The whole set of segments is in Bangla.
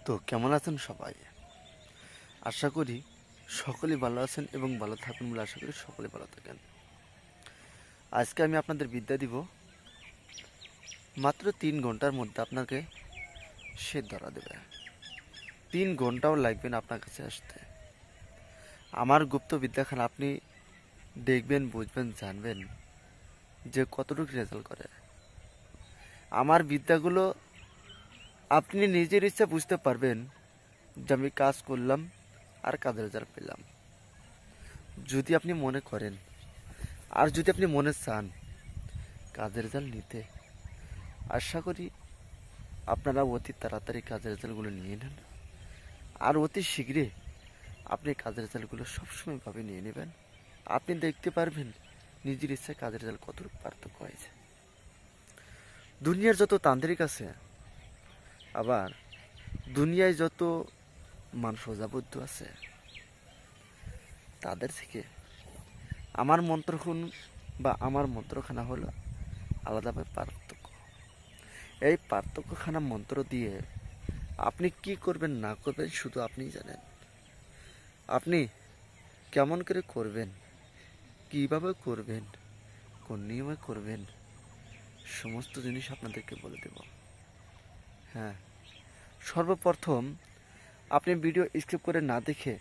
তো কেমন আছেন সবাই? আশা করি সকলেই ভালো আছেন এবং ভালো থাকুন বলে আশা করি সকলে ভালো থাকেন। আজকে আমি আপনাদের বিদ্যা দিব, মাত্র 3 ঘন্টার মধ্যে আপনাকে সে ধরা দেবে। 3 ঘন্টাও লাগবে না আপনার কাছে আসতে। আমার গুপ্ত বিদ্যাখানা আপনি দেখবেন, বুঝবেন, জানবেন যে কতটুকু রেজাল্ট করে। আমার বিদ্যাগুলো আপনি নিজের ইচ্ছা বুঝতে পারবেন যে আমি কাজ করলাম আর কাজের রেজাল্ট পেলাম। যদি আপনি মনে করেন আর যদি আপনি মনে চান কাজের রেজাল্ট নিতে, আশা করি আপনারা অতি তাড়াতাড়ি কাজের রেজাল্টগুলো নিয়ে নেন। আর অতি শীঘ্রই আপনি কাজের রেজাল্টগুলো সবসময় ভাবে নিয়ে নেবেন। আপনি দেখতে পারবেন নিজের ইচ্ছায় কাজের রেজাল্ট কতটুকু পার্থক্য হয়েছে। দুনিয়ার যত তান্ত্রিক আছে, আবার দুনিয়ায় যত মানুষ অজাবদ্ধ আছে, তাদের থেকে আমার মন্ত্রখুন বা আমার মন্ত্রখানা হলো আলাদাভাবে পার্থক্য। এই পার্থক্যখানা মন্ত্র দিয়ে আপনি কি করবেন না করবেন শুধু আপনিই জানেন। আপনি কেমন করে করবেন, কিভাবে করবেন, কোন নিয়মে করবেন, সমস্ত জিনিস আপনাদেরকে বলে দেব। হ্যাঁ, সর্বপ্রথম আপনি ভিডিও স্কিপ করে না দেখে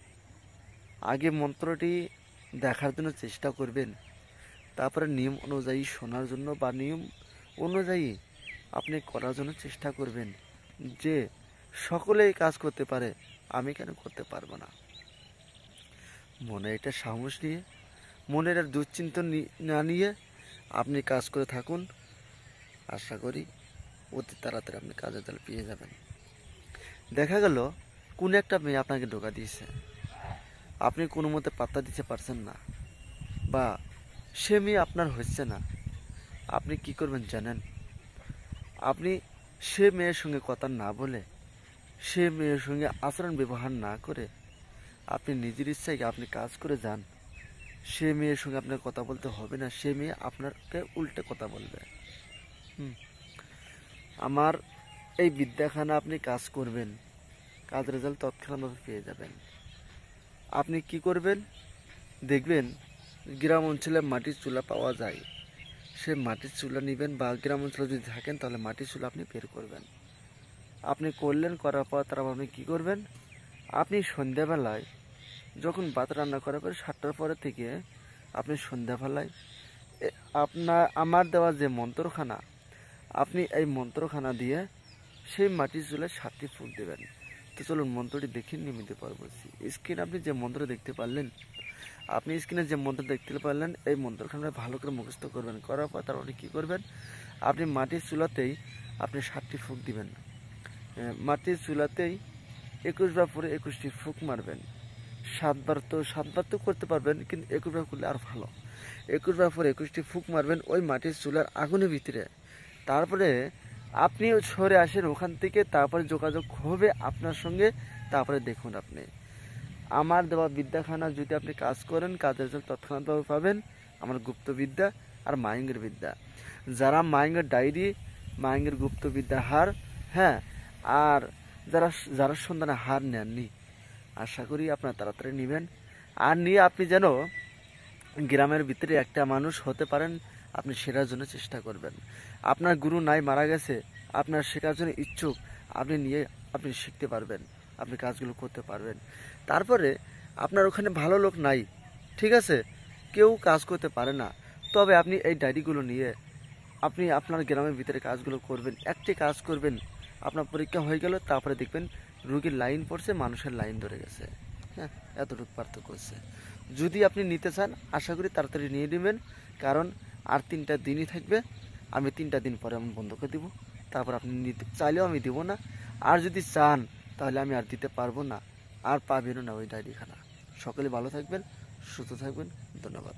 আগে মন্ত্রটি দেখার জন্য চেষ্টা করবেন। তারপরে নিয়ম অনুযায়ী শোনার জন্য বা নিয়ম অনুযায়ী আপনি করার জন্য চেষ্টা করবেন, যে সকলেই কাজ করতে পারে, আমি কেন করতে পারবো না। মনে এটা সাহস নিয়ে, মনের আর দুশ্চিন্তা না নিয়ে আপনি কাজ করে থাকুন। আশা করি অতি তাড়াতাড়ি আপনি কাজের জাল পেয়ে যাবেন। দেখা গেল কোন একটা মেয়ে আপনাকে ধোঁকা দিয়েছে, আপনি কোনো মতে পাত্তা দিতে পারছেন না, বা সে মেয়ে আপনার হচ্ছে না। আপনি কি করবেন জানেন? আপনি সে মেয়ের সঙ্গে কথা না বলে, সে মেয়ের সঙ্গে আচরণ ব্যবহার না করে আপনি নিজের ইচ্ছায় আপনি কাজ করে যান। সে মেয়ের সঙ্গে আপনার কথা বলতে হবে না, সে মেয়ে আপনাকে উল্টে কথা বলবে। আমার এই বিদ্যাখানা আপনি কাজ করবেন, কাজ রেজাল্ট তৎক্ষণাৎ পেয়ে যাবেন। আপনি কি করবেন? দেখবেন গ্রাম অঞ্চলে মাটির চুলা পাওয়া যায়, সে মাটির চুলা নেবেন, বা গ্রাম অঞ্চলে যদি থাকেন তাহলে মাটির চুলা আপনি বের করবেন। আপনি করলেন, করার পর তারপর আপনি কী করবেন? আপনি সন্ধ্যাবেলায় যখন ভাত রান্না করার পরে 7টার পরে থেকে আপনি সন্ধ্যাবেলায় আমার দেওয়া যে মন্ত্রখানা, আপনি এই মন্ত্রখানা দিয়ে সেই মাটির চুলায় 7টি ফুঁক দেবেন। তো চলুন মন্ত্রটি দেখে নিয়মিত পরে বলছি। স্ক্রিনে আপনি যে মন্ত্র দেখতে পারলেন, আপনি স্ক্রিনে যে মন্ত্র দেখতে পারলেন, এই মন্ত্রখানা ভালো করে মুখস্থ করবেন। করার পর তারপরে কী করবেন? আপনি মাটির চুলাতেই আপনি 7টি ফুঁক দিবেন। মাটির চুলাতেই 21 বার পরে 21টি ফুঁক মারবেন। 7বার তো করতে পারবেন, কিন্তু 21 বার করলে আর ভালো। 21 বার পরে 21টি ফুঁক মারবেন ওই মাটির চুলার আগুনের ভিতরে। তারপরে আপনি সরে আসেন ওখান থেকে, তারপরে যোগাযোগ হবে আপনার সঙ্গে। তারপরে দেখুন আপনি আমার দেওয়া বিদ্যাখানা যদি আপনি কাজ করেন, কাজের রেজাল্ট তৎক্ষণাৎভাবে পাবেন। আমার গুপ্ত বিদ্যা আর মাইঙ্গের বিদ্যা, যারা মাইঙ্গের ডায়েরি, মাইঙ্গের গুপ্ত বিদ্যার হার, হ্যাঁ, আর যারা সন্ধানে হার নেননি, আশা করি আপনারা তাড়াতাড়ি নেবেন। আর নিয়ে আপনি যেন গ্রামের ভিতরে একটা মানুষ হতে পারেন, আপনি শেখার জন্য চেষ্টা করবেন। আপনার গুরু নাই, মারা গেছে, আপনার শেখার জন্য ইচ্ছুক, আপনি নিয়ে আপনি শিখতে পারবেন, আপনি কাজগুলো করতে পারবেন। তারপরে আপনার ওখানে ভালো লোক নাই, ঠিক আছে, কেউ কাজ করতে পারে না, তবে আপনি এই ডায়েরিগুলো নিয়ে আপনি আপনার গ্রামের ভিতরে কাজগুলো করবেন। একটি কাজ করবেন, আপনার পরীক্ষা হয়ে গেল, তারপরে দেখবেন রুগীর লাইন পড়ছে, মানুষের লাইন ধরে গেছে। হ্যাঁ, এতটুকু পার্থক্য হচ্ছে। যদি আপনি নিতে চান, আশা করি তাড়াতাড়ি নিয়ে নেবেন, কারণ আর 3টা দিনই থাকবে। আমি 3টা দিন পরে আমি বন্ধ করে দেবো। তারপর আপনি নিতে চাইলেও আমি দেবো না, আর যদি চান তাহলে আমি আর দিতে পারবো না, আর পাবেনও না ওই ডায়েরিখানা। সকলে ভালো থাকবেন, সুস্থ থাকবেন, ধন্যবাদ।